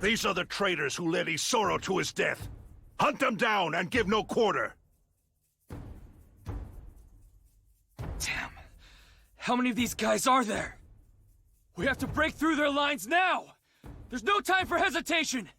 These are the traitors who led Isoro to his death. Hunt them down and give no quarter. Damn. How many of these guys are there? We have to break through their lines now! There's no time for hesitation!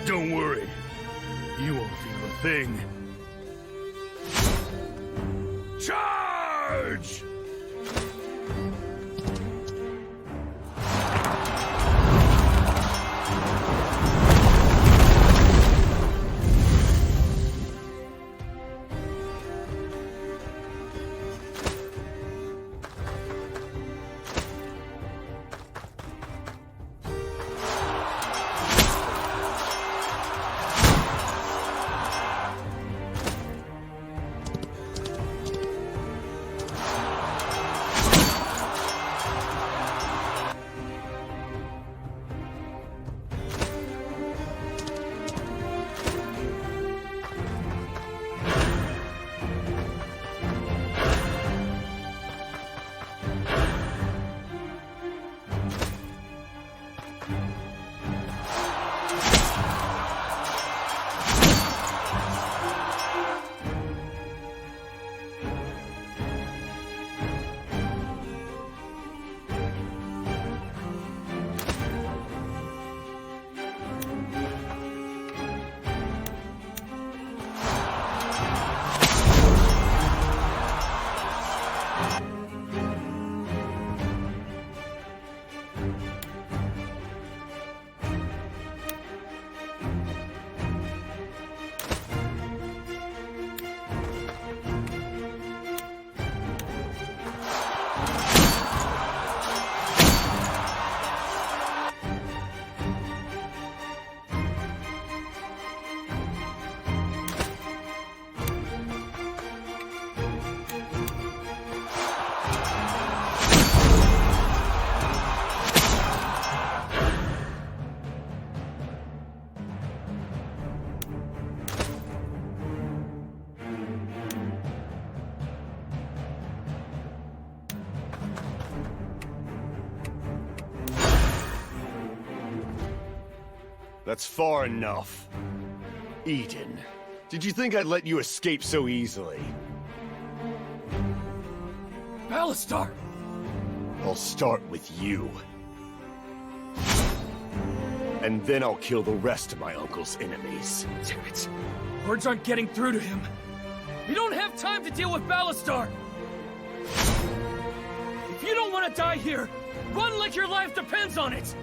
Don't worry. You won't feel a thing. Charge! That's far enough. Eden, did you think I'd let you escape so easily? Alistar! I'll start with you. And then I'll kill the rest of my uncle's enemies. Damn it. Words aren't getting through to him. We don't have time to deal with Alistar! If you don't want to die here, run like your life depends on it!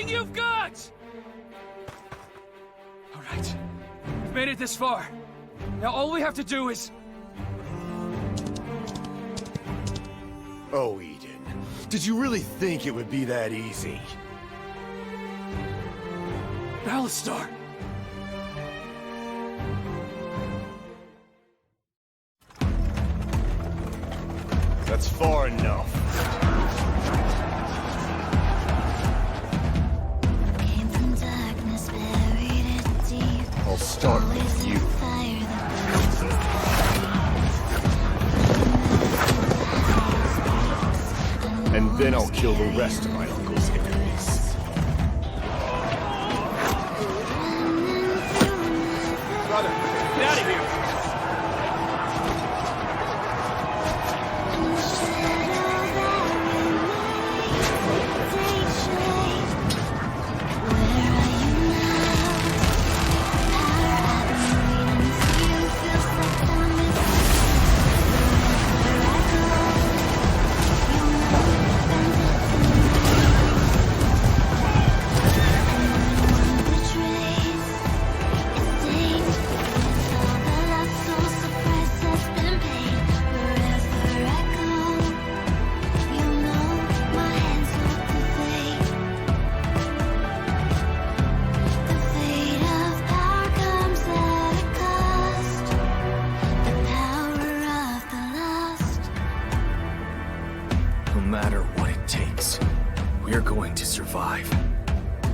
everything you've got! Alright. We've made it this far. Now all we have to do is... Oh, Eden. Did you really think it would be that easy? Alistar! That's far enough. Came from darkness, buried it deep. I'll start with you. And then I'll kill the rest of my uncle's enemies. Brother, get out of here! No matter what it takes, we're going to survive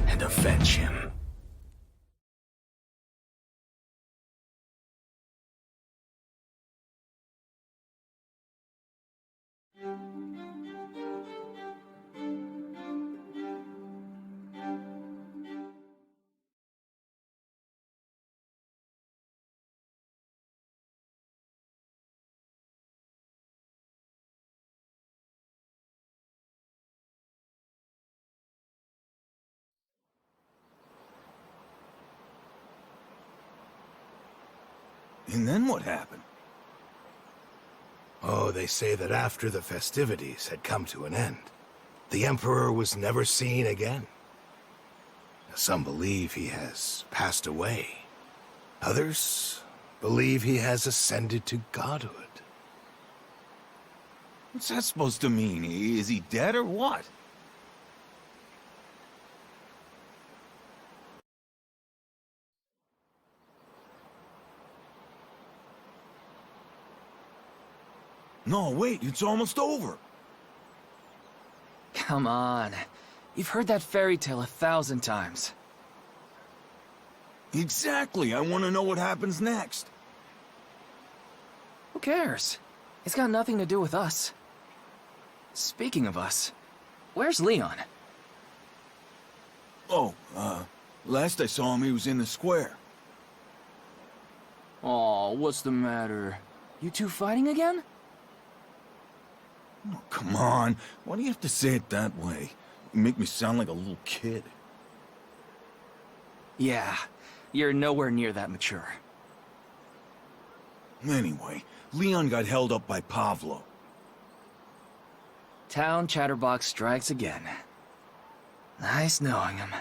and avenge him. And then what happened? Oh, they say that after the festivities had come to an end, the Emperor was never seen again. Some believe he has passed away. Others believe he has ascended to godhood. What's that supposed to mean? Is he dead or what? No, wait, it's almost over. Come on. You've heard that fairy tale 1,000 times. Exactly, I want to know what happens next. Who cares? It's got nothing to do with us. Speaking of us, where's Leon? Oh, last I saw him he was in the square. Aw, what's the matter? You two fighting again? Oh, come on, why do you have to say it that way? You make me sound like a little kid. Yeah, you're nowhere near that mature. Anyway, Leon got held up by Pavlo. Town chatterbox strikes again. Nice knowing him.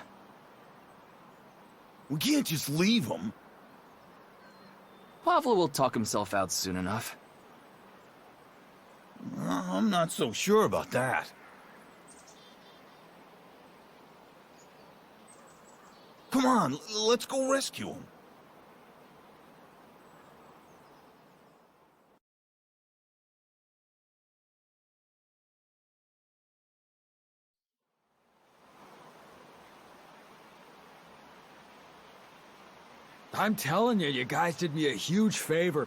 We can't just leave him. Pavlo will talk himself out soon enough. I'm not so sure about that. Come on, let's go rescue him. I'm telling you, you guys did me a huge favor.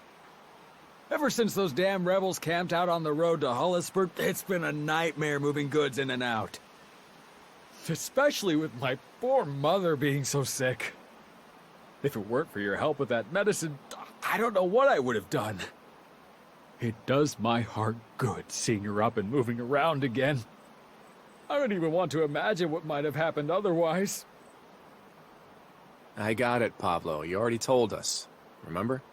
Ever since those damn rebels camped out on the road to Hullisburg, it's been a nightmare moving goods in and out. Especially with my poor mother being so sick. If it weren't for your help with that medicine, I don't know what I would have done. It does my heart good seeing her up and moving around again. I don't even want to imagine what might have happened otherwise. I got it, Pablo. You already told us. Remember?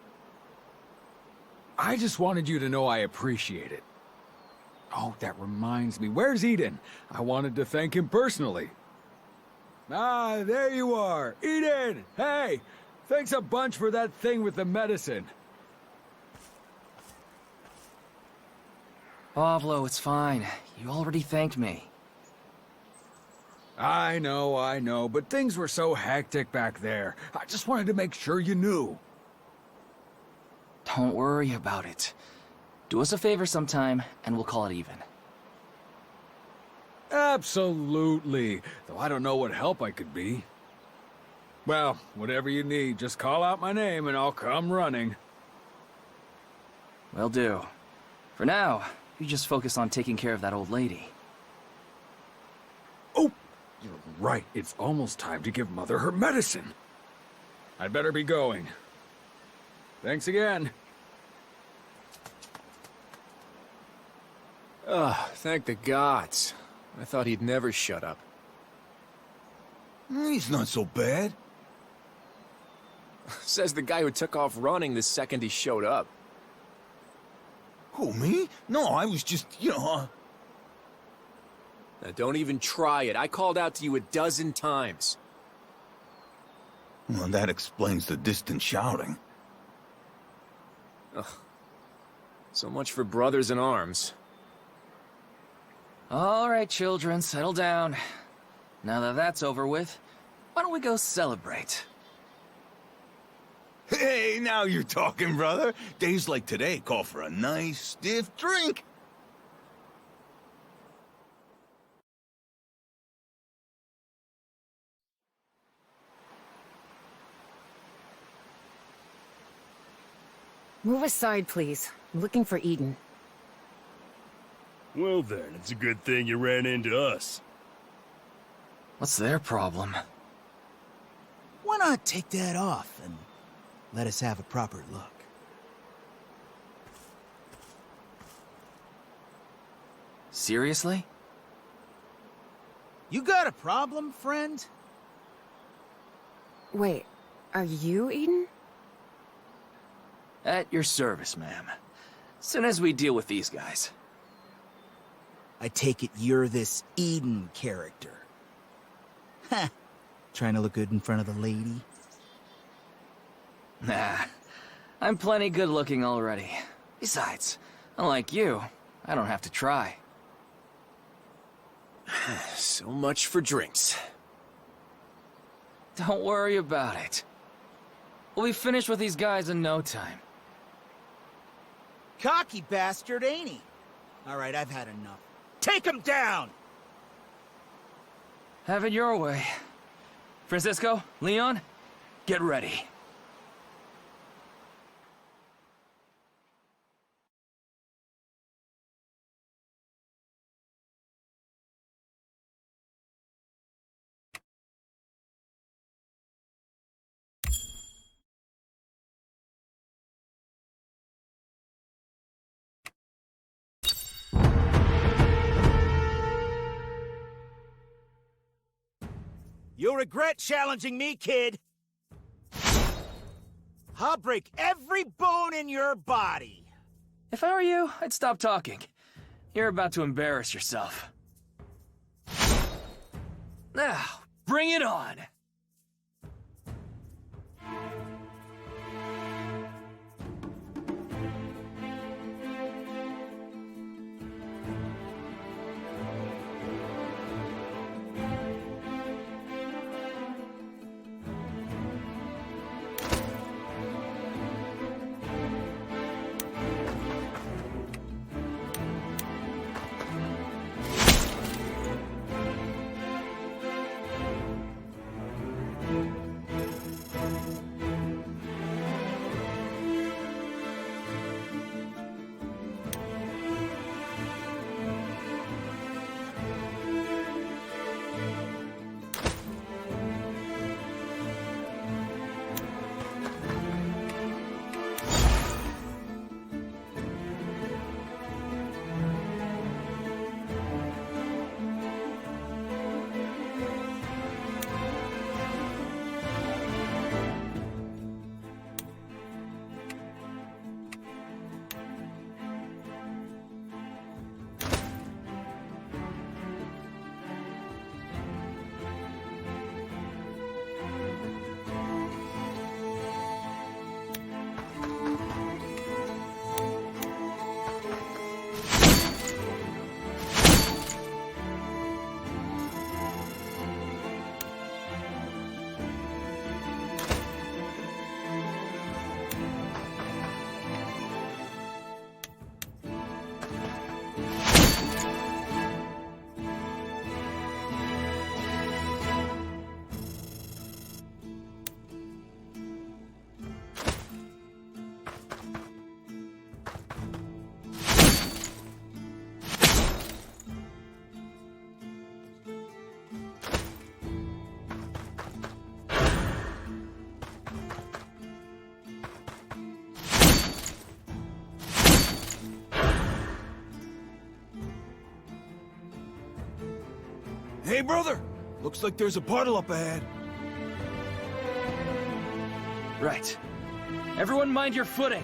I just wanted you to know I appreciate it. Oh, that reminds me. Where's Eden? I wanted to thank him personally. Ah, there you are. Eden! Hey! Thanks a bunch for that thing with the medicine. Pablo, it's fine. You already thanked me. I know, but things were so hectic back there. I just wanted to make sure you knew. Don't worry about it. Do us a favor sometime, and we'll call it even. Absolutely. Though I don't know what help I could be. Well, whatever you need, just call out my name and I'll come running. Will do. For now, you just focus on taking care of that old lady. Oh, you're right. It's almost time to give Mother her medicine. I'd better be going. Thanks again. Ugh, thank the gods. I thought he'd never shut up. He's not so bad. Says the guy who took off running the second he showed up. Who, me? No, I was just, Now, don't even try it. I called out to you a dozen times. Well, that explains the distant shouting. Ugh. So much for brothers in arms. All right, children, settle down. Now that that's over with, why don't we go celebrate? Hey, now you're talking, brother. Days like today call for a nice, stiff drink. Move aside, please. I'm looking for Eden. Well then, it's a good thing you ran into us. What's their problem? Why not take that off and let us have a proper look? Seriously? You got a problem, friend? Wait, are you Eden? At your service, ma'am. Soon as we deal with these guys. I take it you're this Eden character. Ha! Trying to look good in front of the lady? Nah, I'm plenty good looking already. Besides, unlike you, I don't have to try. So much for drinks. Don't worry about it. We'll be finished with these guys in no time. Cocky bastard, ain't he? All right, I've had enough. Take him down! Have it your way. Francisco, Leon, get ready. You'll regret challenging me, kid. I'll break every bone in your body. If I were you, I'd stop talking. You're about to embarrass yourself. Now, bring it on! Hey, brother! Looks like there's a puddle up ahead. Right. Everyone mind your footing.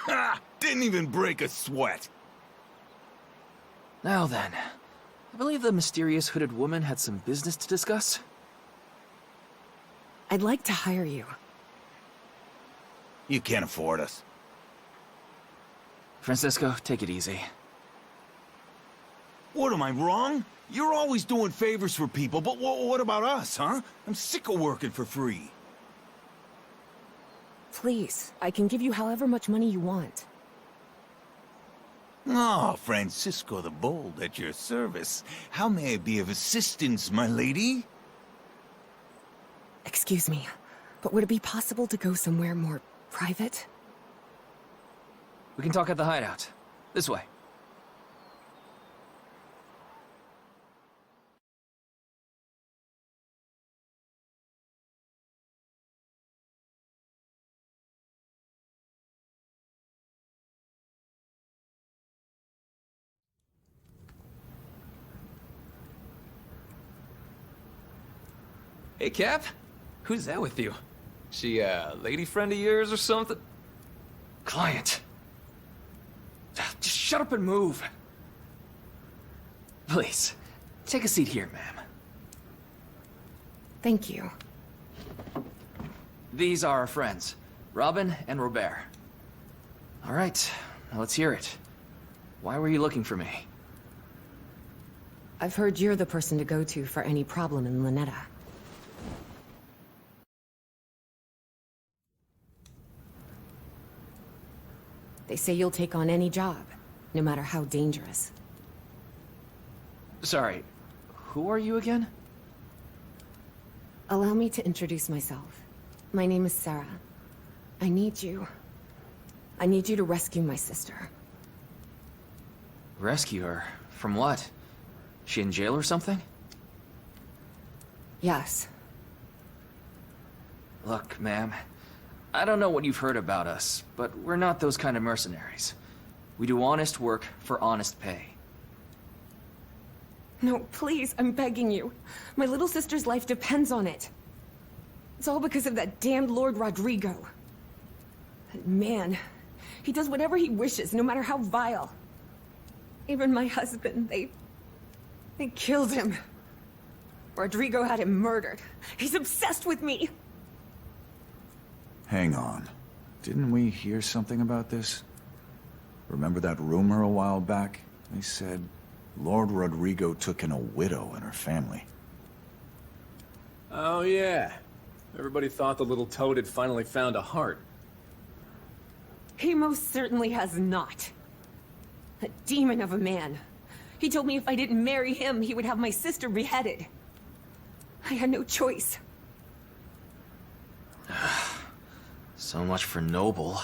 Ha! Didn't even break a sweat. Now then, I believe the mysterious hooded woman had some business to discuss. I'd like to hire you. You can't afford us. Francisco, take it easy. What, am I wrong? You're always doing favors for people, but what about us, huh? I'm sick of working for free. Please, I can give you however much money you want. Oh, Francisco the Bold at your service. How may I be of assistance, my lady? Excuse me, but would it be possible to go somewhere more private? We can talk at the hideout. This way. Hey, Cap. Who's that with you? She a lady friend of yours or something? Client. Just shut up and move. Please, take a seat here, ma'am. Thank you. These are our friends, Robin and Robert. All right, now let's hear it. Why were you looking for me? I've heard you're the person to go to for any problem in Lonetta. They say you'll take on any job, no matter how dangerous. Sorry, who are you again? Allow me to introduce myself. My name is Sarah. I need you. I need you to rescue my sister. Rescue her? From what? She in jail or something? Yes. Look, ma'am, I don't know what you've heard about us, but we're not those kind of mercenaries. We do honest work for honest pay. No, please, I'm begging you. My little sister's life depends on it. It's all because of that damned Lord Rodrigo. That man, he does whatever he wishes, no matter how vile. Even my husband, they killed him. Rodrigo had him murdered. He's obsessed with me. Hang on. Didn't we hear something about this? Remember that rumor a while back? They said Lord Rodrigo took in a widow and her family. Oh, yeah. Everybody thought the little toad had finally found a heart. He most certainly has not. A demon of a man. He told me if I didn't marry him, he would have my sister beheaded. I had no choice. So much for Noble.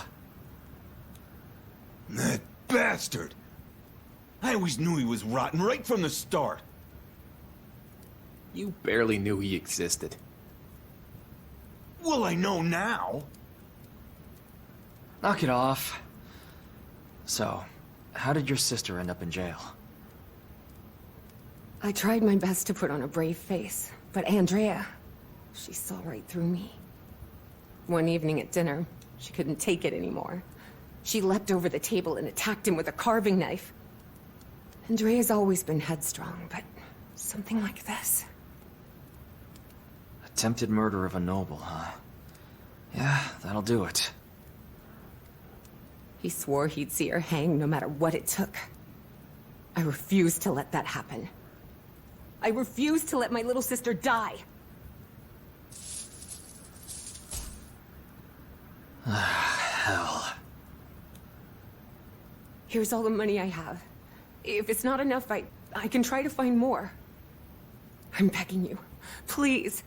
That bastard! I always knew he was rotten right from the start. You barely knew he existed. Well, I know now. Knock it off. So, how did your sister end up in jail? I tried my best to put on a brave face, but Andrea, she saw right through me. One evening at dinner, she couldn't take it anymore. She leapt over the table and attacked him with a carving knife. Andrea's always been headstrong, but something like this. Attempted murder of a noble, huh? Yeah, that'll do it. He swore he'd see her hanged no matter what it took. I refused to let that happen. I refused to let my little sister die. Hell. Here's all the money I have. If it's not enough, I can try to find more. I'm begging you. Please.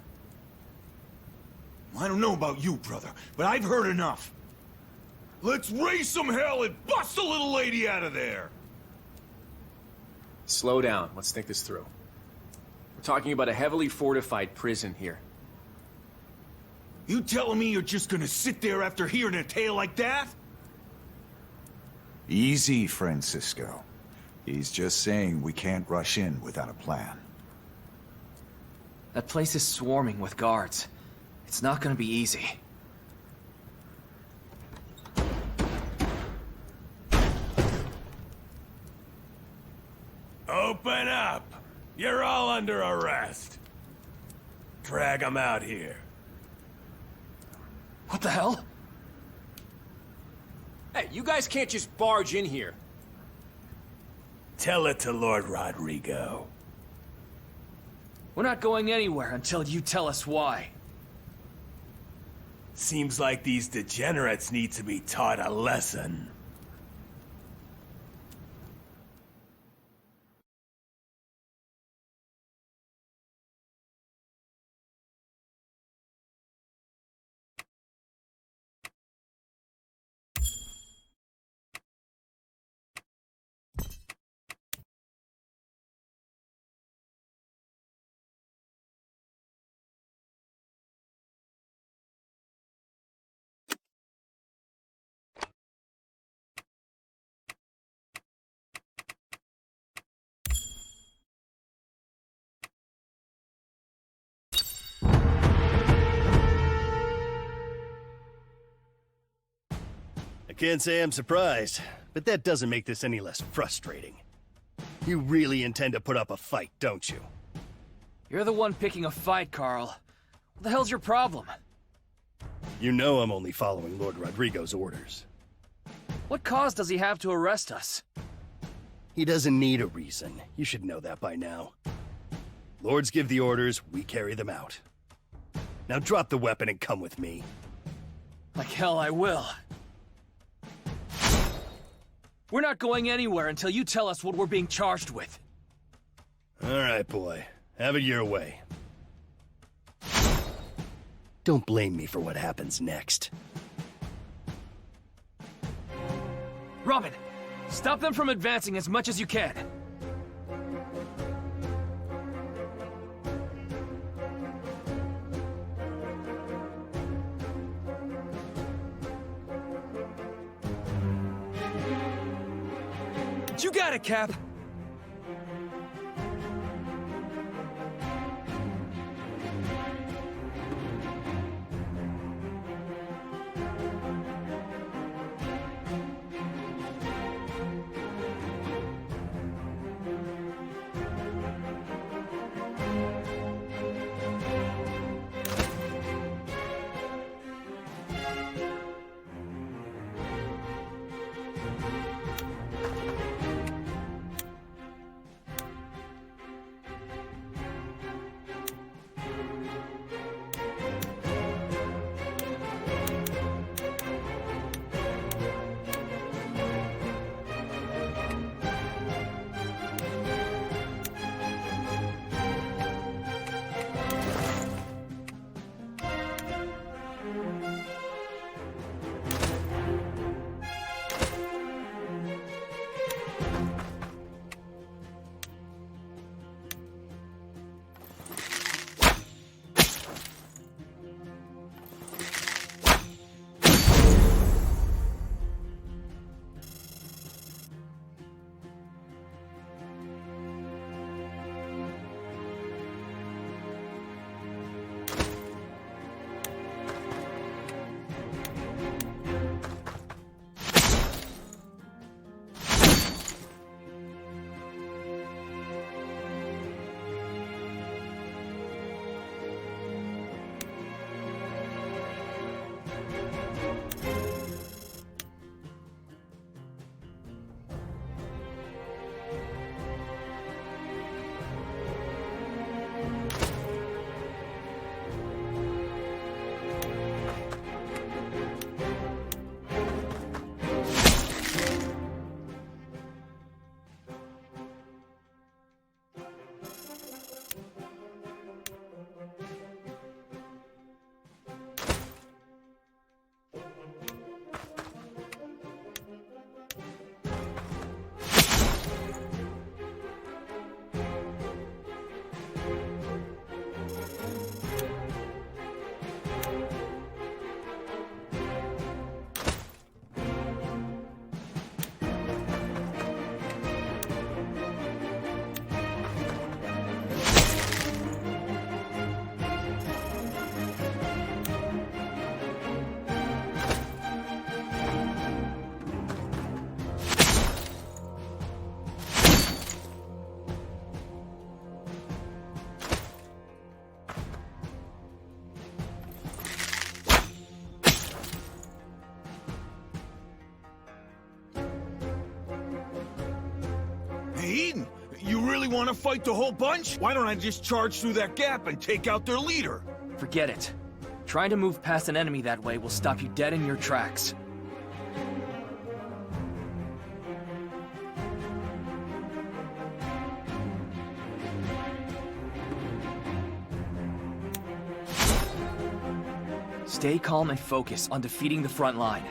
I don't know about you, brother, but I've heard enough. Let's raise some hell and bust the little lady out of there! Slow down. Let's think this through. We're talking about a heavily fortified prison here. You telling me you're just gonna sit there after hearing a tale like that? Easy, Francisco. He's just saying we can't rush in without a plan. That place is swarming with guards. It's not gonna be easy. Open up! You're all under arrest. Drag them out here. What the hell? Hey, you guys can't just barge in here. Tell it to Lord Rodrigo. We're not going anywhere until you tell us why. Seems like these degenerates need to be taught a lesson. I can't say I'm surprised, but that doesn't make this any less frustrating. You really intend to put up a fight, don't you? You're the one picking a fight, Carl. What the hell's your problem? You know I'm only following Lord Rodrigo's orders. What cause does he have to arrest us? He doesn't need a reason. You should know that by now. Lords give the orders, we carry them out. Now drop the weapon and come with me. Like hell I will. We're not going anywhere until you tell us what we're being charged with. All right, boy. Have it your way. Don't blame me for what happens next. Robin, stop them from advancing as much as you can. You got it, Cap. Eden, you really want to fight the whole bunch? Why don't I just charge through that gap and take out their leader? Forget it. Trying to move past an enemy that way will stop you dead in your tracks. Stay calm and focus on defeating the front line.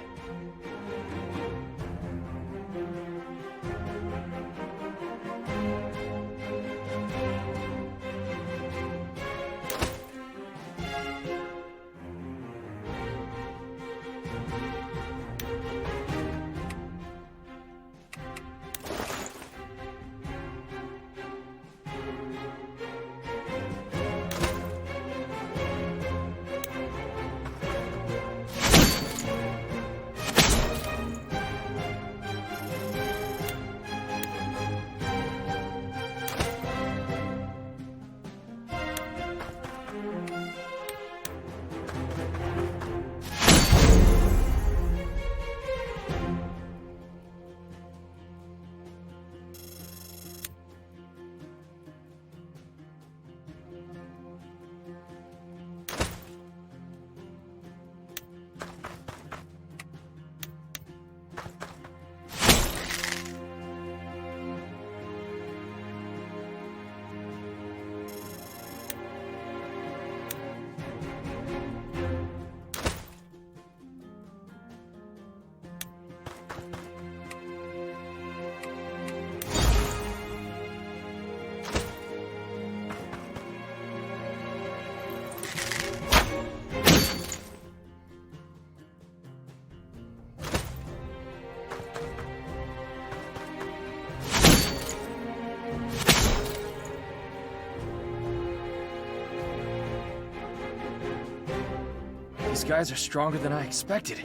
These guys are stronger than I expected.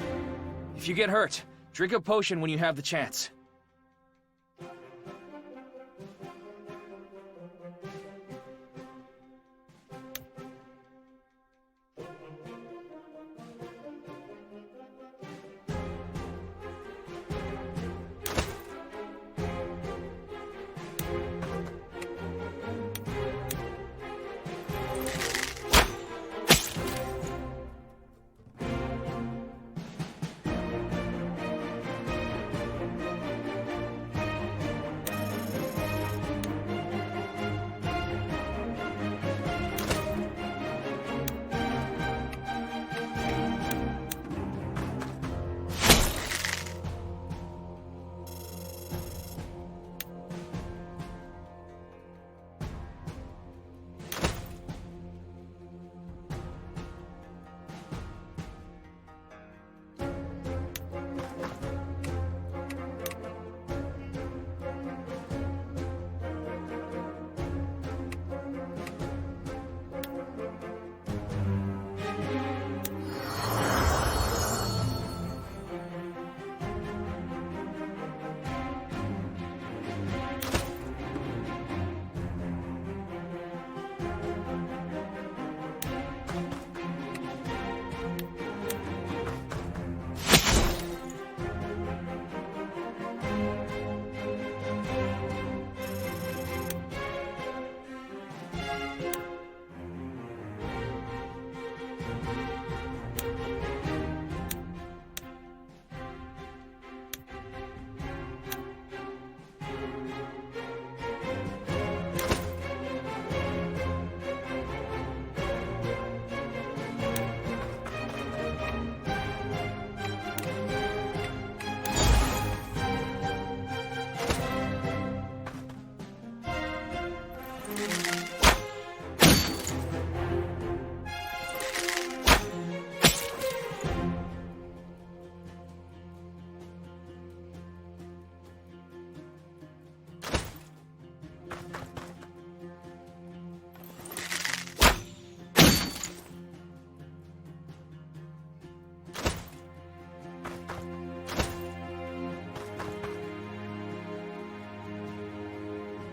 If you get hurt, drink a potion when you have the chance.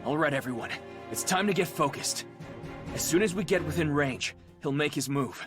All right, everyone. It's time to get focused. As soon as we get within range, he'll make his move.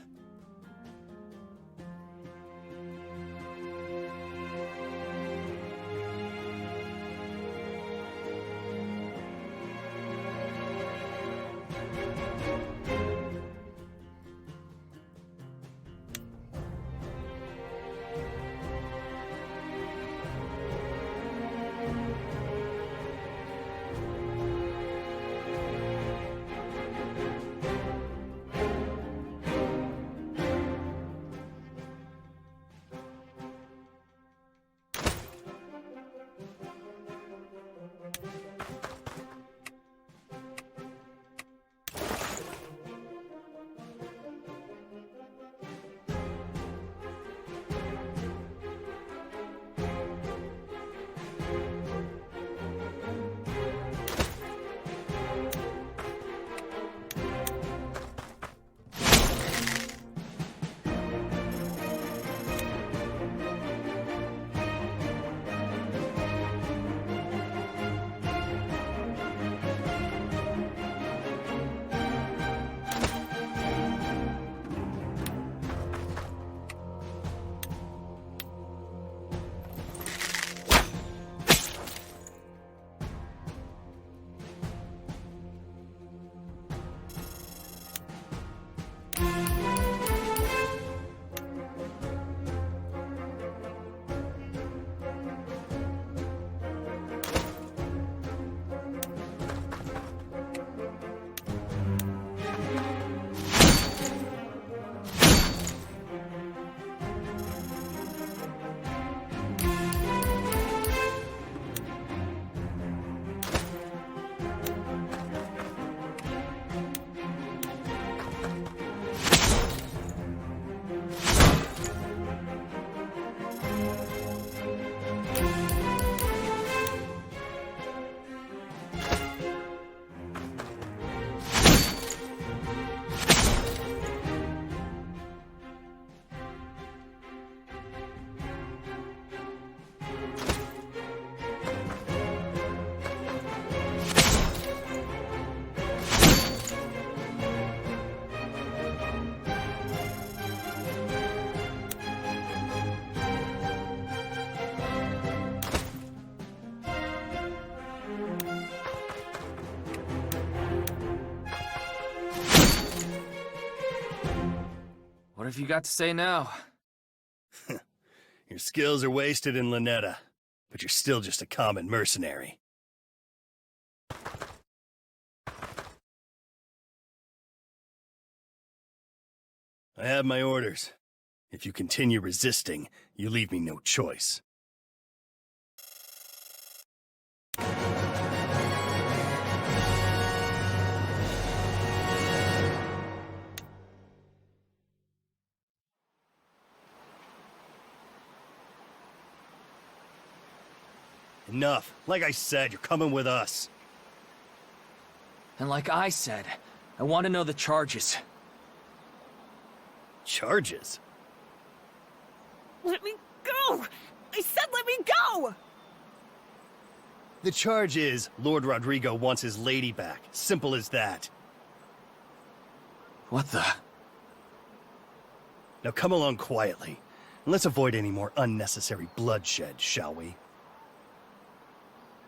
What have you got to say now? Your skills are wasted in Lonetta, but you're still just a common mercenary. I have my orders. If you continue resisting, you leave me no choice. Enough. Like I said, you're coming with us. And like I said, I want to know the charges. Charges? Let me go! I said let me go! The charge is, Lord Rodrigo wants his lady back. Simple as that. What the? Now come along quietly, and let's avoid any more unnecessary bloodshed, shall we?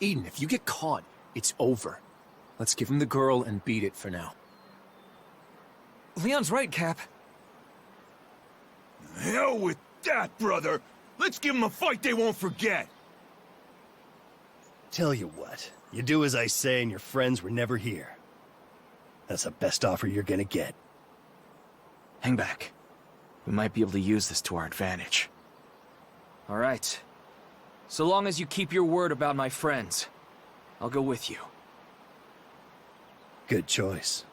Eden, if you get caught, it's over. Let's give him the girl and beat it for now. Leon's right, Cap. Hell with that, brother! Let's give them a fight they won't forget! Tell you what, you do as I say and your friends were never here. That's the best offer you're gonna get. Hang back. We might be able to use this to our advantage. All right. So long as you keep your word about my friends, I'll go with you. Good choice.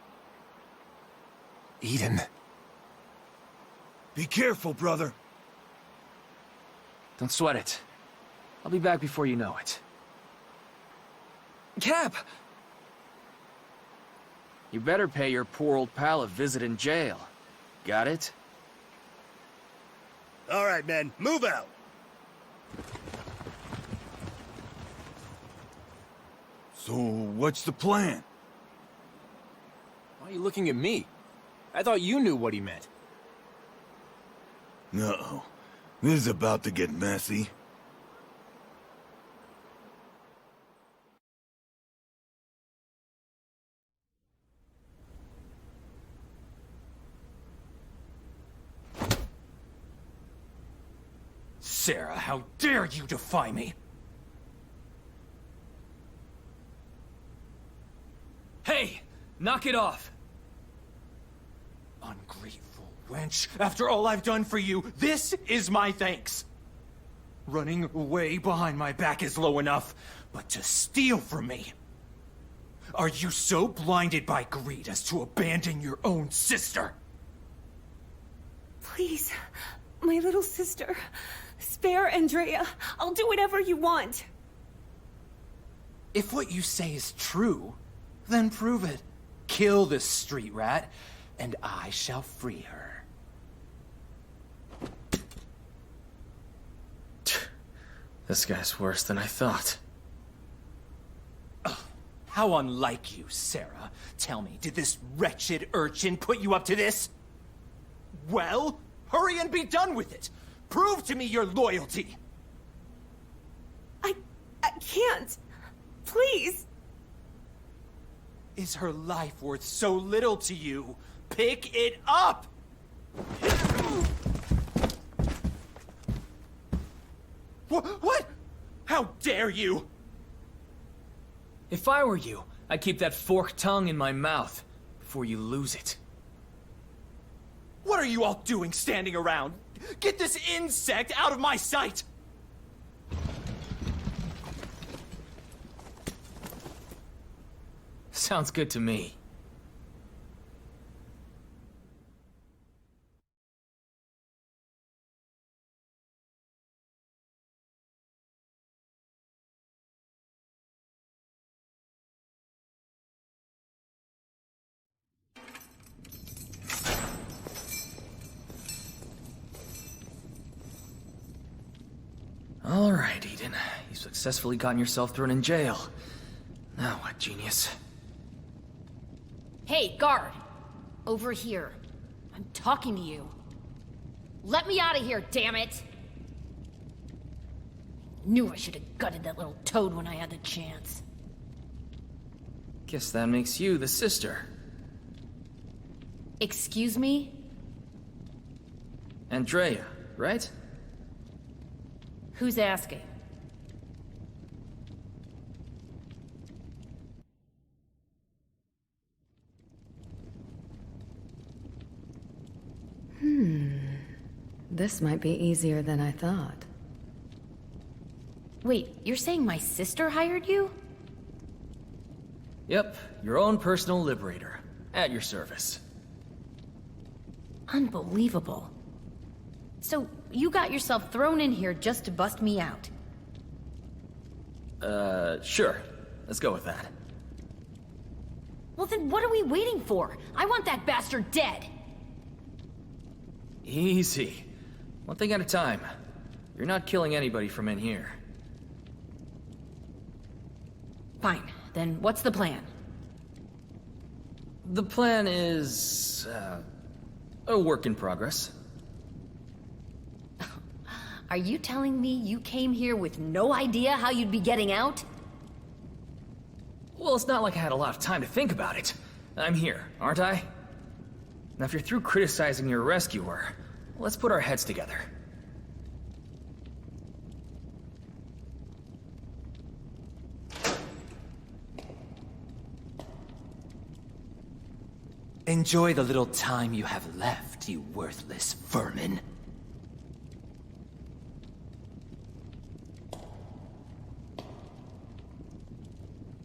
Eden. Be careful, brother. Don't sweat it. I'll be back before you know it. Cap! You better pay your poor old pal a visit in jail. Got it? All right, men, move out! So, what's the plan? Why are you looking at me? I thought you knew what he meant. Uh-oh. This is about to get messy. Sarah, how dare you defy me? Hey! Knock it off! Ungrateful wench. After all I've done for you, this is my thanks. Running away behind my back is low enough, but to steal from me... Are you so blinded by greed as to abandon your own sister? Please, my little sister. Spare Andrea. I'll do whatever you want. If what you say is true, then prove it. Kill this street rat, and I shall free her. This guy's worse than I thought. How unlike you, Sarah. Tell me, did this wretched urchin put you up to this? Well, hurry and be done with it. Prove to me your loyalty. I can't. Please. Is her life worth so little to you? Pick it up! What? How dare you? If I were you, I'd keep that forked tongue in my mouth before you lose it. What are you all doing standing around? Get this insect out of my sight! Sounds good to me. All right, Eden. You've successfully gotten yourself thrown in jail. Now what, genius? Hey, guard! Over here. I'm talking to you. Let me out of here, damn it! Knew I should have gutted that little toad when I had the chance. Guess that makes you the sister. Excuse me? Andrea, right? Who's asking? This might be easier than I thought. Wait, you're saying my sister hired you? Yep, your own personal liberator. At your service. Unbelievable. So, you got yourself thrown in here just to bust me out? Sure. Let's go with that. Well then what are we waiting for? I want that bastard dead! Easy. One thing at a time. You're not killing anybody from in here. Fine, then what's the plan? The plan is... a work in progress. Are you telling me you came here with no idea how you'd be getting out? Well, it's not like I had a lot of time to think about it. I'm here, aren't I? Now, if you're through criticizing your rescuer, let's put our heads together. Enjoy the little time you have left, you worthless vermin.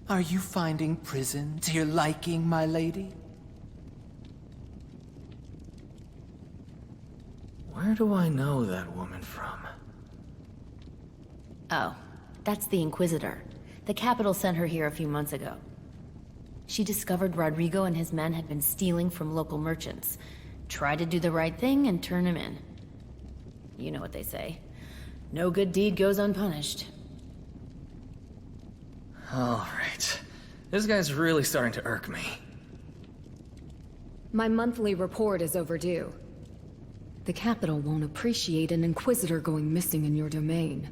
Are you finding prison to your liking, my lady? Where do I know that woman from? Oh, that's the Inquisitor. The Capital sent her here a few months ago. She discovered Rodrigo and his men had been stealing from local merchants. Try to do the right thing and turn him in. You know what they say. No good deed goes unpunished. Alright. This guy's really starting to irk me. My monthly report is overdue. The Capital won't appreciate an Inquisitor going missing in your domain.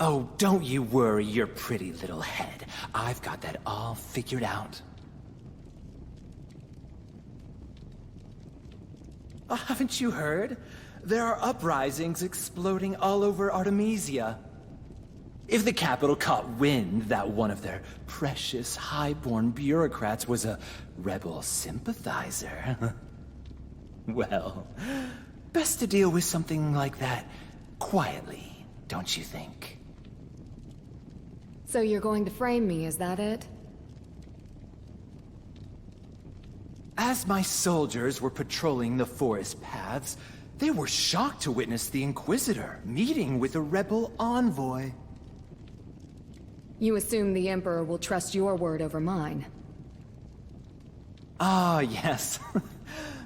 Oh, don't you worry your pretty little head. I've got that all figured out. Oh, haven't you heard? There are uprisings exploding all over Artemisia. If the Capital caught wind that one of their precious highborn bureaucrats was a rebel sympathizer, well, best to deal with something like that quietly, don't you think? So you're going to frame me, is that it? As my soldiers were patrolling the forest paths, they were shocked to witness the Inquisitor meeting with a rebel envoy. You assume the Emperor will trust your word over mine. Ah, yes.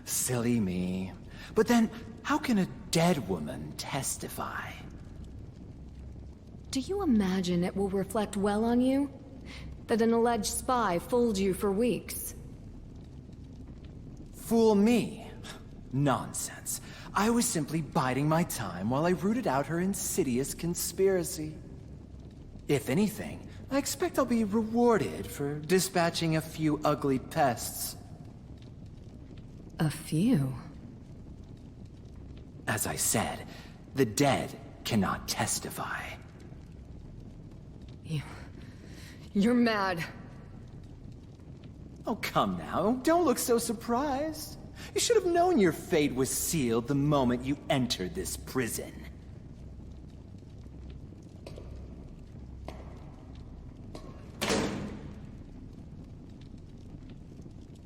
Silly me. But then, how can a dead woman testify? Do you imagine it will reflect well on you? That an alleged spy fooled you for weeks? Fool me? Nonsense. I was simply biding my time while I rooted out her insidious conspiracy. If anything, I expect I'll be rewarded for dispatching a few ugly pests. A few? As I said, the dead cannot testify. You're mad. Oh, come now. Don't look so surprised. You should have known your fate was sealed the moment you entered this prison.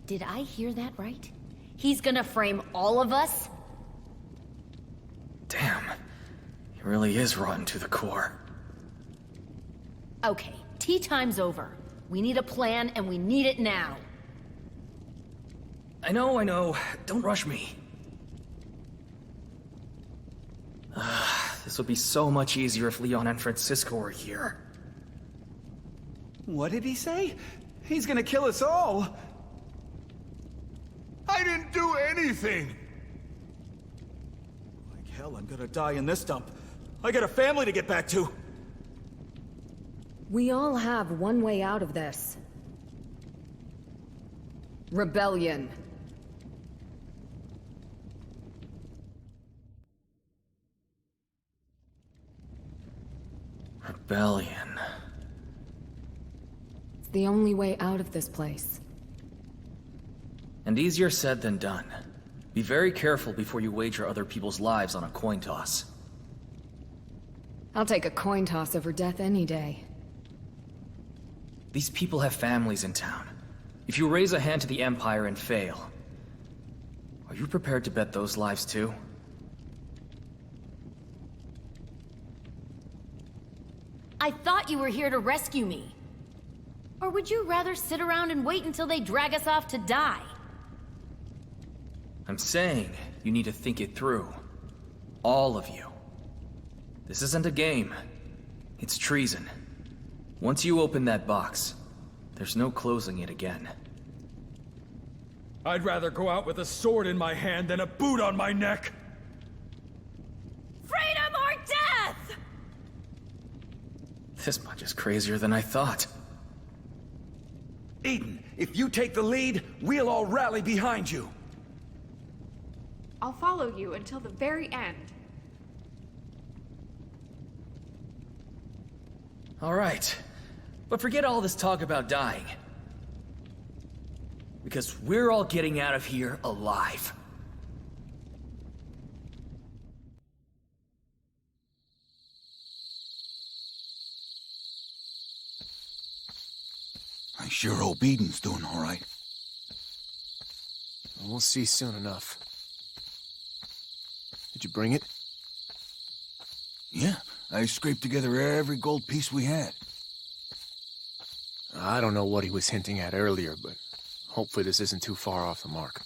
Did I hear that right? He's gonna frame all of us? Damn. He really is rotten to the core. Okay, tea time's over. We need a plan, and we need it now. I know. Don't rush me. This would be so much easier if Leon and Francisco were here. What did he say? He's gonna kill us all. I didn't do anything! Like hell, I'm gonna die in this dump. I got a family to get back to. We all have one way out of this. Rebellion. Rebellion. It's the only way out of this place. And easier said than done. Be very careful before you wager other people's lives on a coin toss. I'll take a coin toss over death any day. These people have families in town. If you raise a hand to the Empire and fail, are you prepared to bet those lives too? I thought you were here to rescue me. Or would you rather sit around and wait until they drag us off to die? I'm saying you need to think it through. All of you. This isn't a game. It's treason. Once you open that box, there's no closing it again. I'd rather go out with a sword in my hand than a boot on my neck! Freedom or death! This much is crazier than I thought. Eden, if you take the lead, we'll all rally behind you. I'll follow you until the very end. All right, but forget all this talk about dying. Because we're all getting out of here alive. I sure hope Eden's doing all right. We'll see soon enough. Did you bring it? Yeah, I scraped together every gold piece we had. I don't know what he was hinting at earlier, but hopefully this isn't too far off the mark.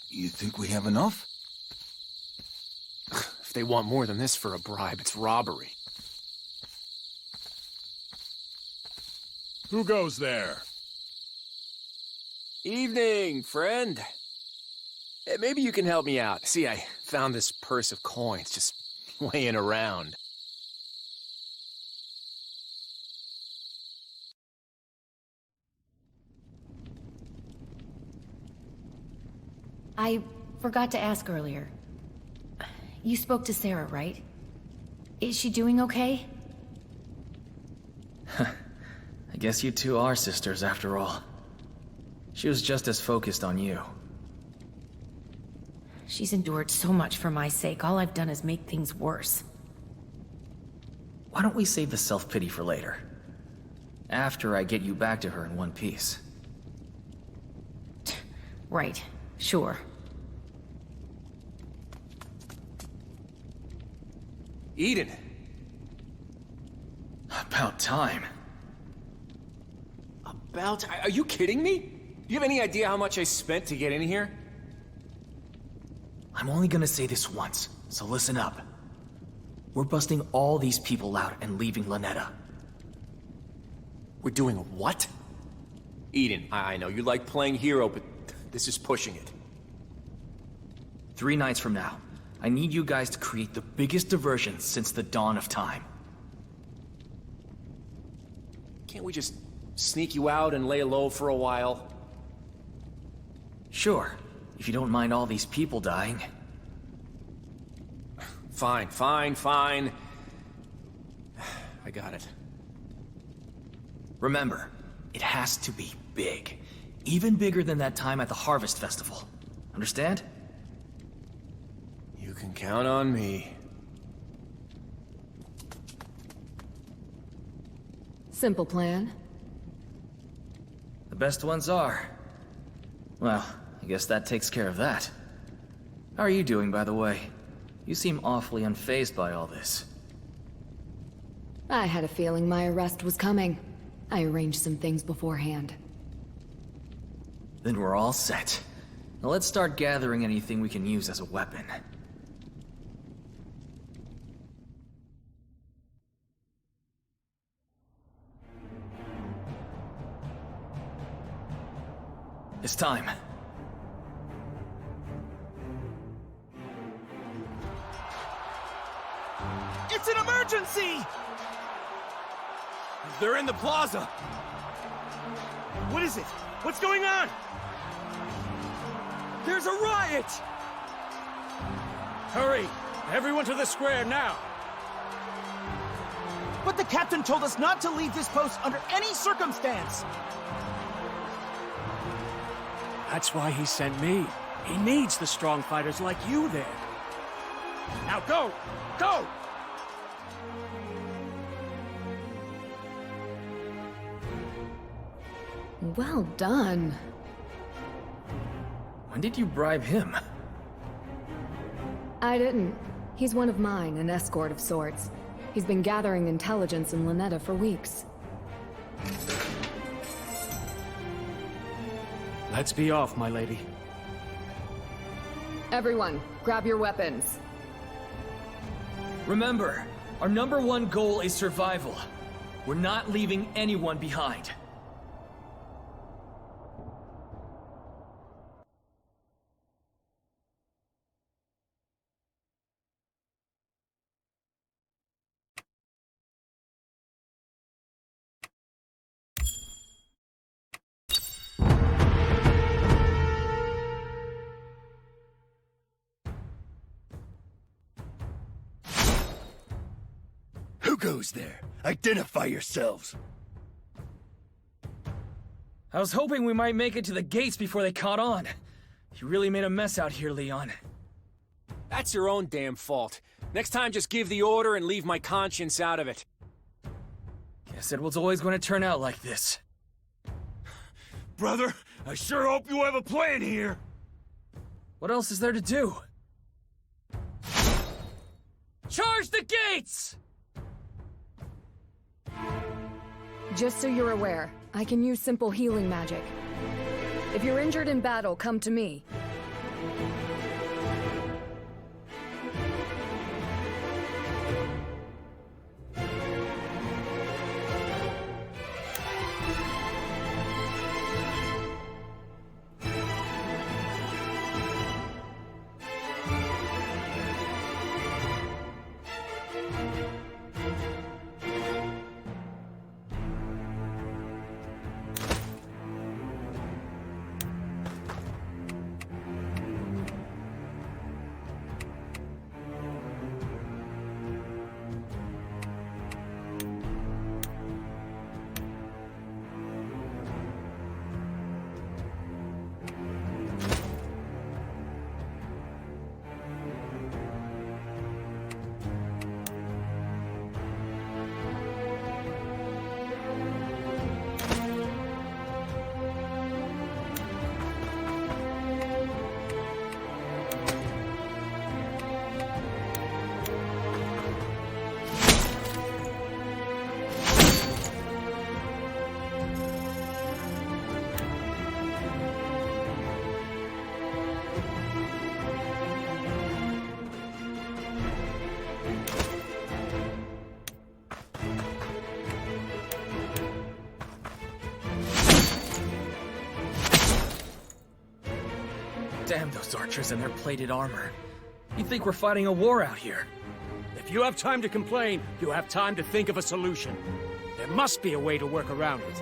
You think we have enough? If they want more than this for a bribe, it's robbery. Who goes there? Evening, friend. Maybe you can help me out. See, I found this purse of coins just laying around. I forgot to ask earlier. You spoke to Sarah, right? Is she doing okay? I guess you two are sisters after all. She was just as focused on you. She's endured so much for my sake. All I've done is make things worse. Why don't we save the self-pity for later? After I get you back to her in one piece. Right. Sure. Eden! About time. Are you kidding me? Do you have any idea how much I spent to get in here? I'm only gonna say this once, so listen up. We're busting all these people out and leaving Lonetta. We're doing what? Eden, I know you like playing hero, but this is pushing it. 3 nights from now, I need you guys to create the biggest diversion since the dawn of time. Can't we just sneak you out and lay low for a while? Sure, if you don't mind all these people dying. Fine. I got it. Remember, it has to be big. Even bigger than that time at the Harvest Festival. Understand? You can count on me. Simple plan. The best ones are. Well, I guess that takes care of that. How are you doing, by the way? You seem awfully unfazed by all this. I had a feeling my arrest was coming. I arranged some things beforehand. Then we're all set. Now let's start gathering anything we can use as a weapon. It's time. It's an emergency! They're in the plaza. What is it? What's going on? There's a riot! Hurry! Everyone to the square now! But the captain told us not to leave this post under any circumstance! That's why he sent me. He needs the strong fighters like you there. Now go! Go! Well done. When did you bribe him? I didn't. He's one of mine, an escort of sorts. He's been gathering intelligence in Lonetta for weeks. Let's be off, my lady. Everyone, grab your weapons. Remember, our #1 goal is survival. We're not leaving anyone behind. Who goes there? Identify yourselves! I was hoping we might make it to the gates before they caught on. You really made a mess out here, Leon. That's your own damn fault. Next time, just give the order and leave my conscience out of it. Guess it was always going to turn out like this. Brother, I sure hope you have a plan here! What else is there to do? Charge the gates! Just so you're aware, I can use simple healing magic. If you're injured in battle, come to me. Damn those archers and their plated armor. You think we're fighting a war out here? If you have time to complain, you have time to think of a solution. There must be a way to work around it.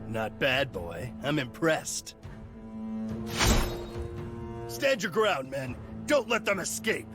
Not bad, boy. I'm impressed. Stand your ground, men. Don't let them escape.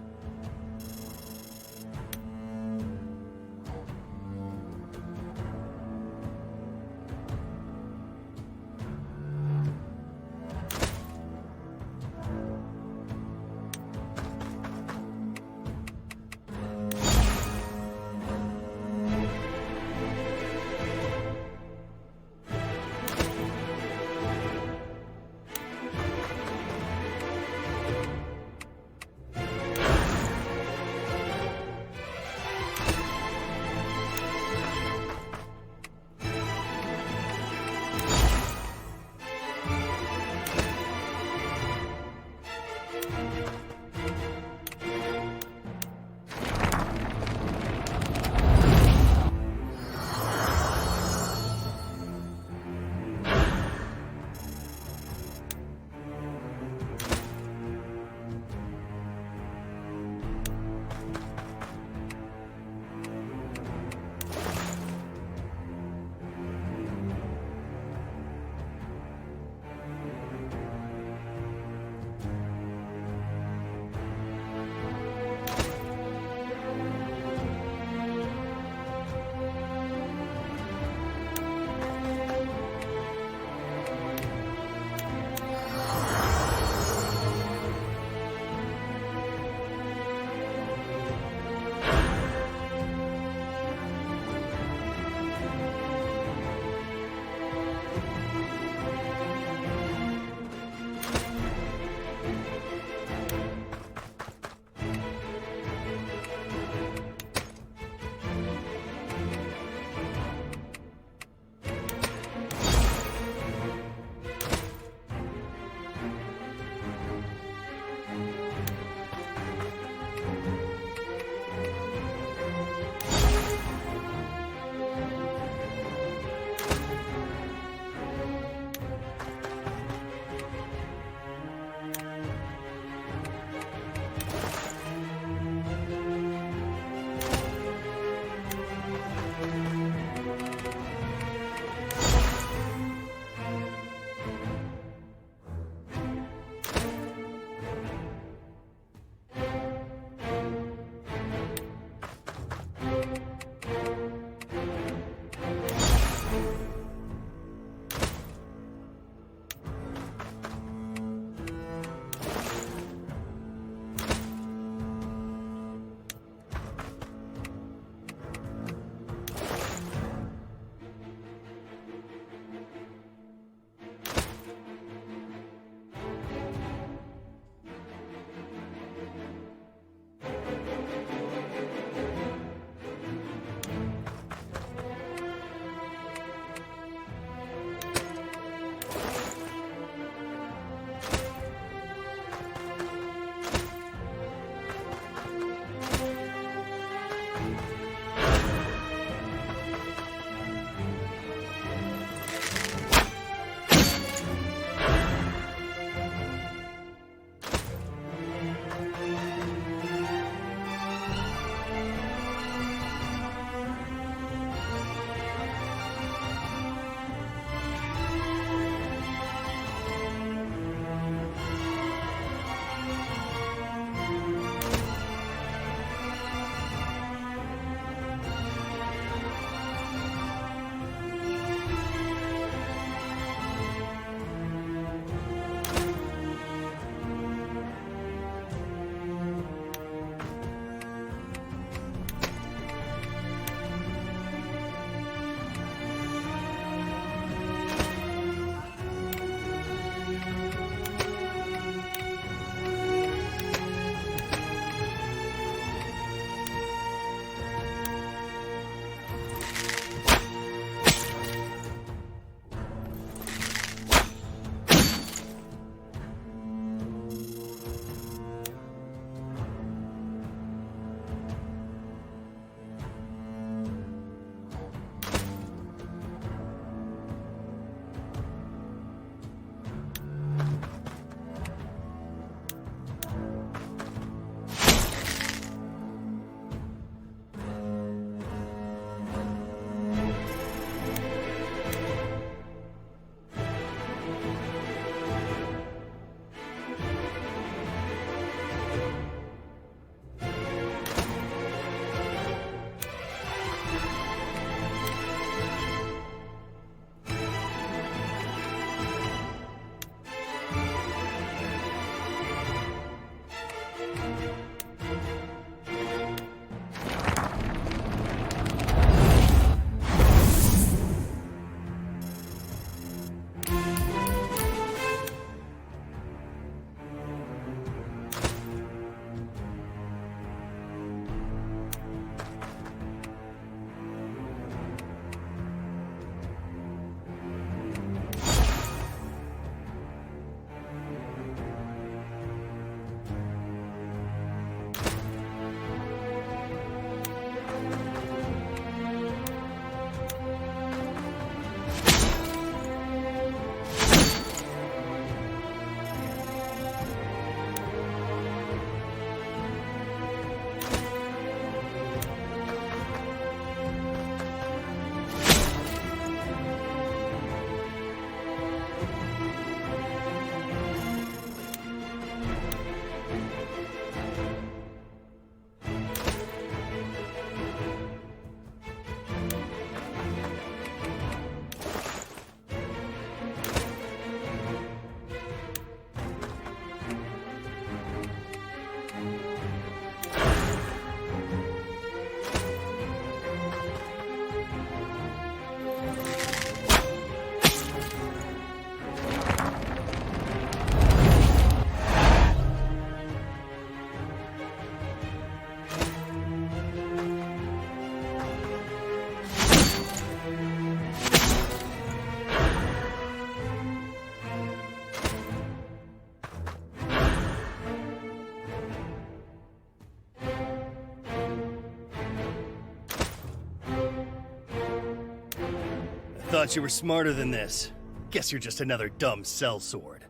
thought you were smarter than this. Guess you're just another dumb sellsword.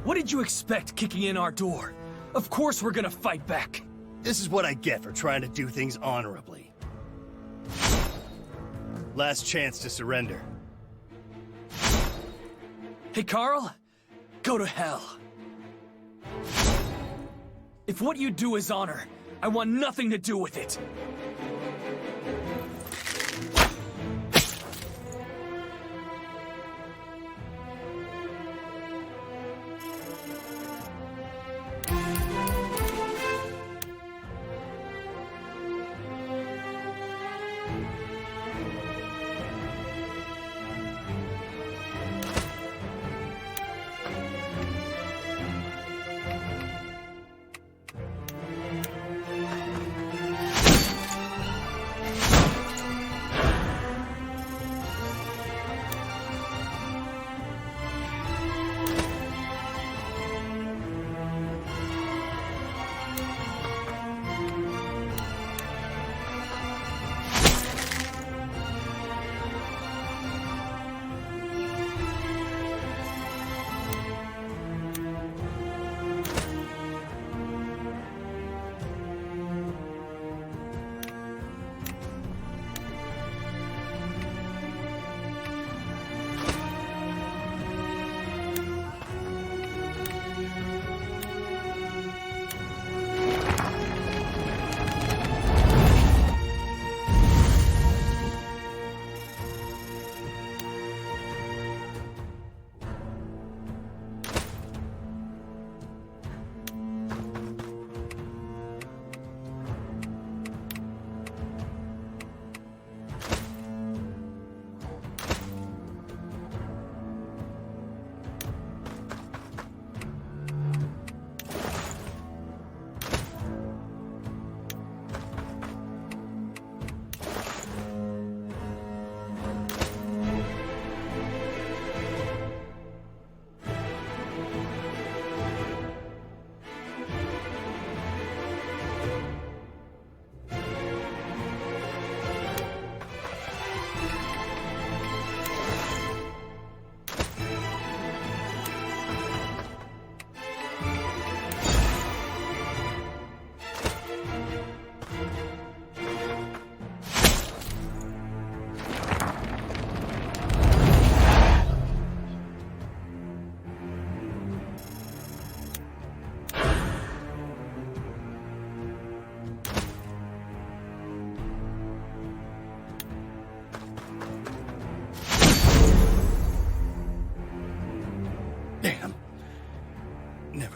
What did you expect kicking in our door? Of course we're gonna fight back. This is what I get for trying to do things honorably. Last chance to surrender. Hey, Carl, go to hell. If what you do is honor, I want nothing to do with it.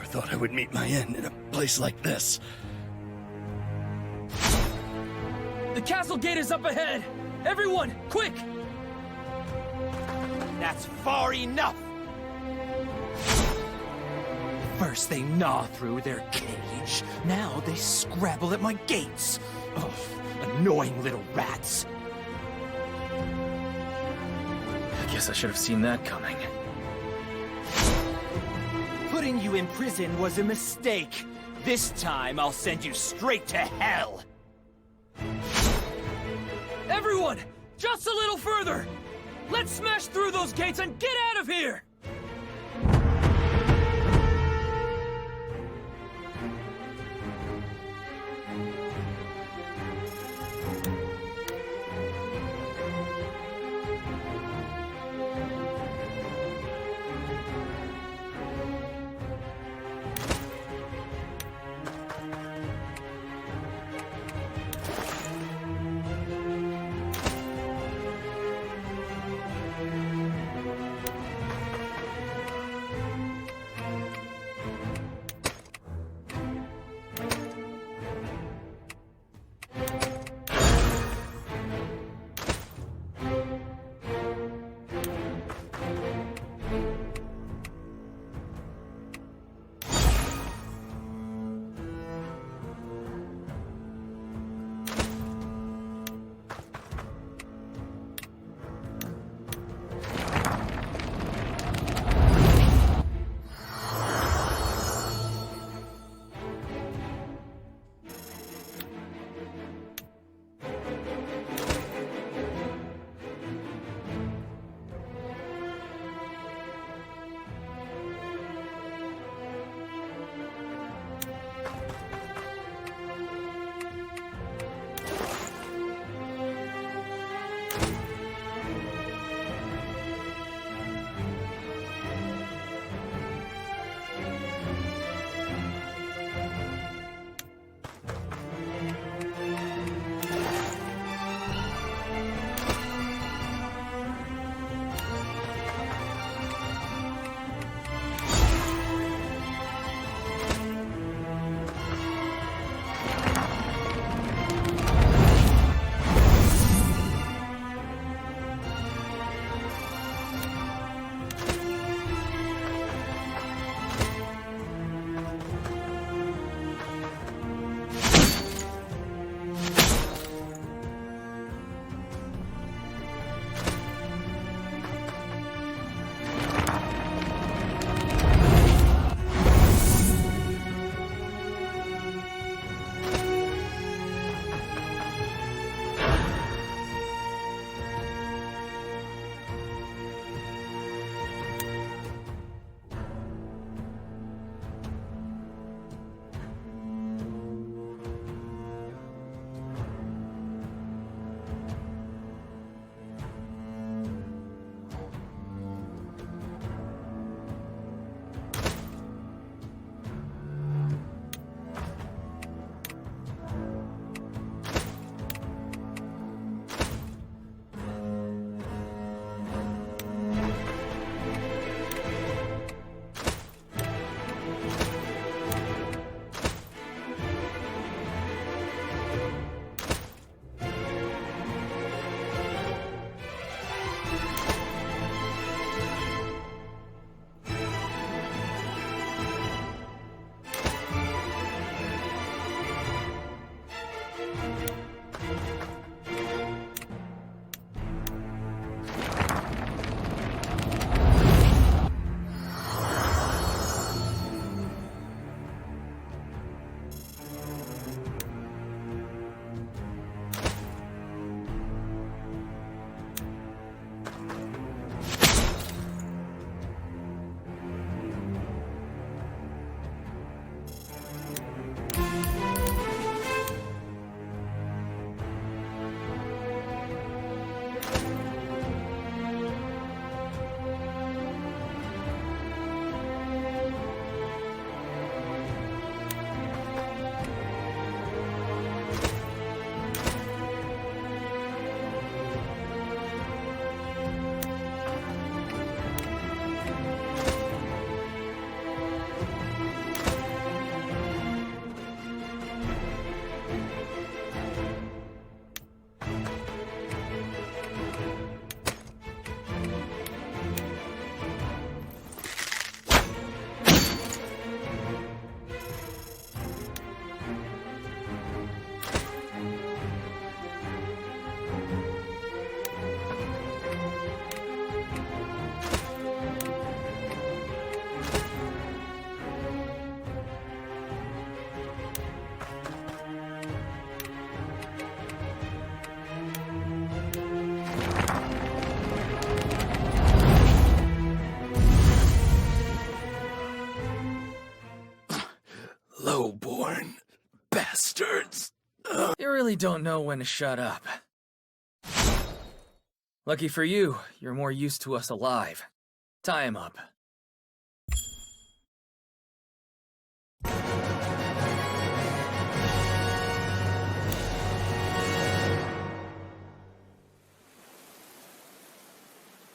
Thought I would meet my end in a place like this. The castle gate is up ahead! Everyone, quick! That's far enough! First they gnaw through their cage, now they scrabble at my gates. Ugh, annoying little rats. I guess I should have seen that coming. Putting you in prison was a mistake. This time I'll send you straight to hell. Everyone, just a little further! Let's smash through those gates and get out of here! really don't know when to shut up. Lucky for you, you're more used to us alive. Tie him up.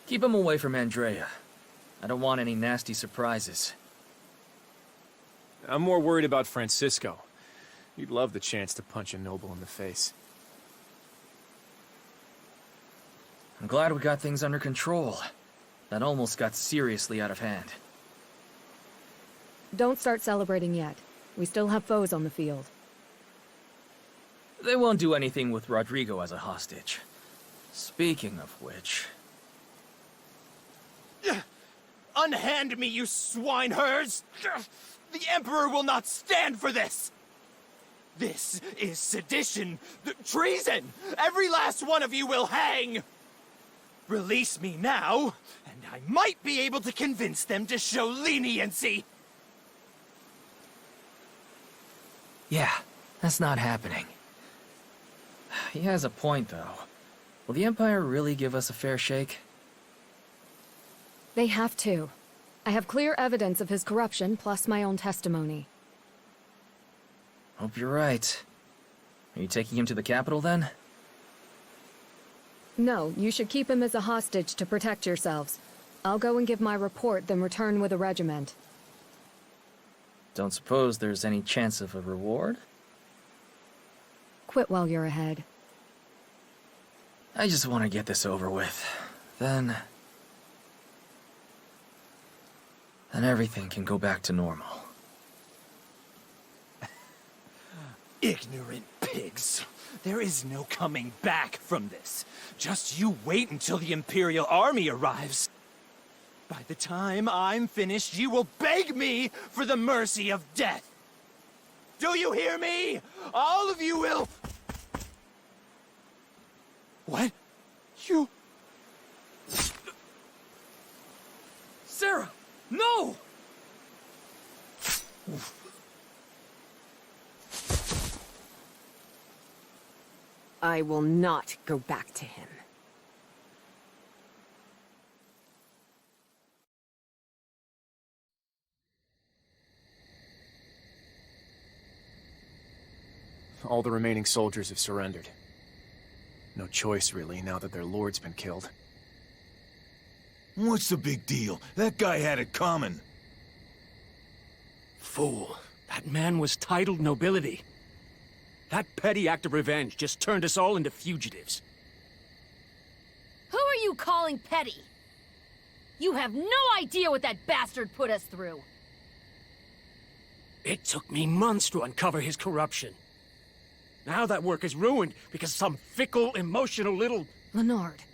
Keep him away from Andrea. I don't want any nasty surprises. I'm more worried about Francisco. He'd love the chance to punch a noble in the face. I'm glad we got things under control. That almost got seriously out of hand. Don't start celebrating yet. We still have foes on the field. They won't do anything with Rodrigo as a hostage. Speaking of which... Unhand me, you swineherds! The Emperor will not stand for this! This is sedition, treason! Every last one of you will hang! Release me now, and I might be able to convince them to show leniency! Yeah, that's not happening. He has a point, though. Will the Empire really give us a fair shake? They have to. I have clear evidence of his corruption, plus my own testimony. Hope you're right. Are you taking him to the capital, then? No, you should keep him as a hostage to protect yourselves. I'll go and give my report, then return with a regiment. Don't suppose there's any chance of a reward? Quit while you're ahead. I just want to get this over with. Then everything can go back to normal. Ignorant pigs. There is no coming back from this. Just you wait until the Imperial army arrives. By the time I'm finished, you will beg me for the mercy of death. Do you hear me? All of you will... What? You... Sarah! No! I will not go back to him. All the remaining soldiers have surrendered. No choice, really, now that their lord's been killed. What's the big deal? That guy had it coming. Fool. That man was titled nobility. That petty act of revenge just turned us all into fugitives. Who are you calling petty? You have no idea what that bastard put us through. It took me months to uncover his corruption. Now that work is ruined because some fickle, emotional little... Leonard,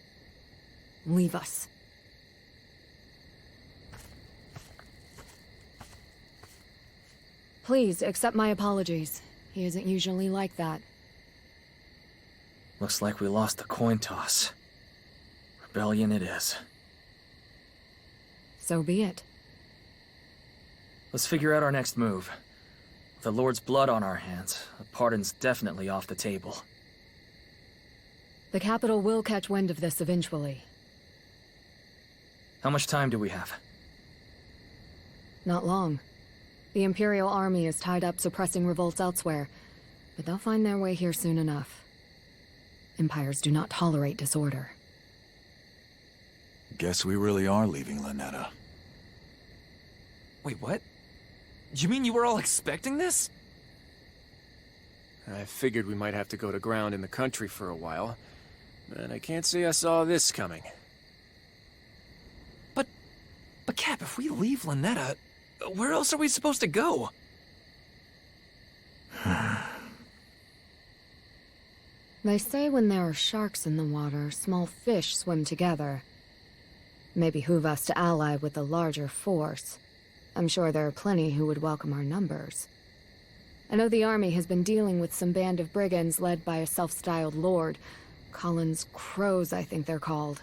leave us. Please, accept my apologies. He isn't usually like that. Looks like we lost the coin toss. Rebellion it is. So be it. Let's figure out our next move. With the Lord's blood on our hands, a pardon's definitely off the table. The capital will catch wind of this eventually. How much time do we have? Not long. The Imperial army is tied up suppressing revolts elsewhere, but they'll find their way here soon enough. Empires do not tolerate disorder. Guess we really are leaving Lonetta. Wait, what? You mean you were all expecting this? I figured we might have to go to ground in the country for a while, and I can't say I saw this coming. But Cap, if we leave Lonetta, where else are we supposed to go? They say when there are sharks in the water, small fish swim together. May behoove us to ally with a larger force. I'm sure there are plenty who would welcome our numbers. I know the army has been dealing with some band of brigands led by a self-styled lord. Collins Crows, I think they're called.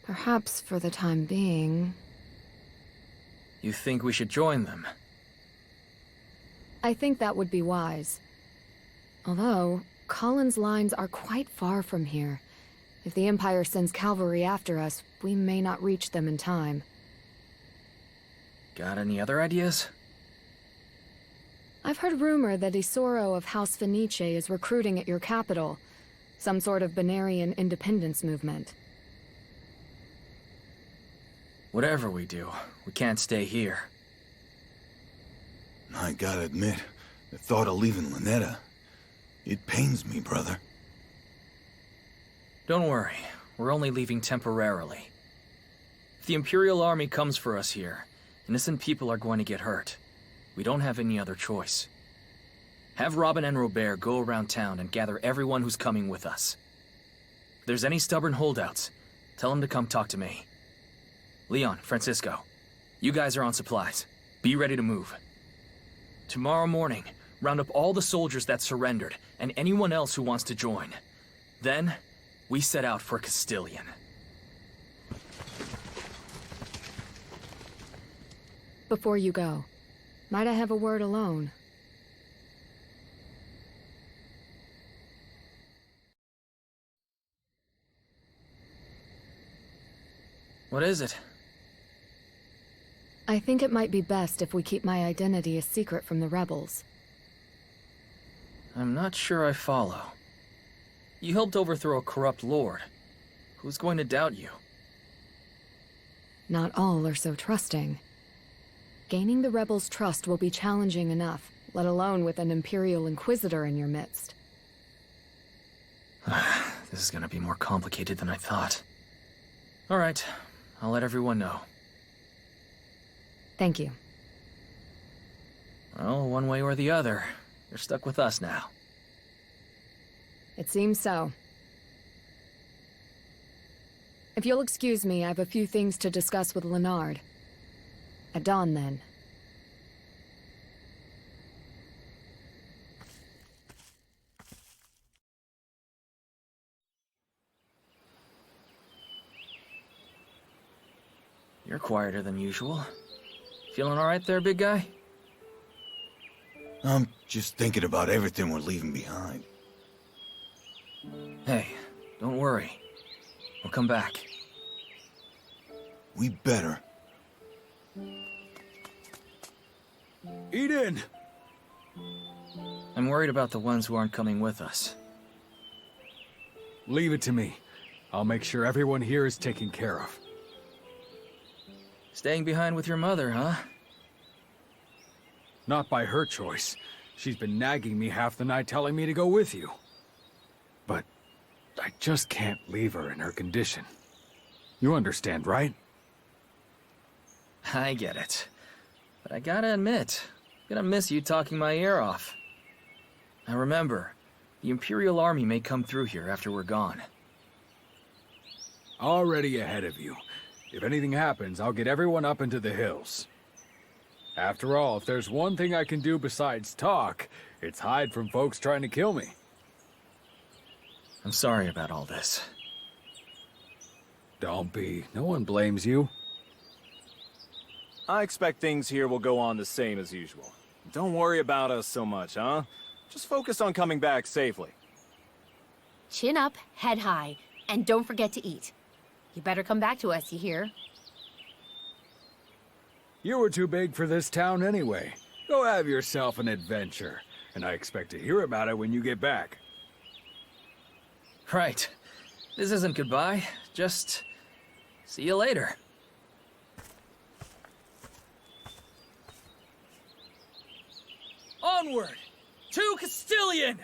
Perhaps for the time being... You think we should join them? I think that would be wise. Although, Colin's lines are quite far from here. If the Empire sends cavalry after us, we may not reach them in time. Got any other ideas? I've heard rumor that Isoro of House Fenice is recruiting at your capital. Some sort of Benarian independence movement. Whatever we do, we can't stay here. I gotta admit, the thought of leaving Lonetta, it pains me, brother. Don't worry, we're only leaving temporarily. If the Imperial Army comes for us here, innocent people are going to get hurt. We don't have any other choice. Have Robin and Robert go around town and gather everyone who's coming with us. If there's any stubborn holdouts, tell them to come talk to me. Leon, Francisco, you guys are on supplies. Be ready to move. Tomorrow morning, round up all the soldiers that surrendered and anyone else who wants to join. Then, we set out for Castilian. Before you go, might I have a word alone? What is it? I think it might be best if we keep my identity a secret from the rebels. I'm not sure I follow. You helped overthrow a corrupt lord. Who's going to doubt you? Not all are so trusting. Gaining the rebels' trust will be challenging enough, let alone with an Imperial Inquisitor in your midst. This is gonna be more complicated than I thought. All right, I'll let everyone know. Thank you. Well, one way or the other, you're stuck with us now. It seems so. If you'll excuse me, I have a few things to discuss with Leonard. At dawn, then. You're quieter than usual. Feeling all right there, big guy? I'm just thinking about everything we're leaving behind. Hey, don't worry. We'll come back. We better. Eden! I'm worried about the ones who aren't coming with us. Leave it to me. I'll make sure everyone here is taken care of. Staying behind with your mother, huh? Not by her choice. She's been nagging me half the night telling me to go with you. But I just can't leave her in her condition. You understand, right? I get it. But I gotta admit, I'm gonna miss you talking my ear off. Now remember, the Imperial Army may come through here after we're gone. Already ahead of you. If anything happens, I'll get everyone up into the hills. After all, if there's one thing I can do besides talk, it's hide from folks trying to kill me. I'm sorry about all this. Don't be. No one blames you. I expect things here will go on the same as usual. Don't worry about us so much, huh? Just focus on coming back safely. Chin up, head high, and don't forget to eat. You better come back to us, you hear? You were too big for this town anyway. Go have yourself an adventure, and I expect to hear about it when you get back. Right. This isn't goodbye, just see you later. Onward! To Castilian!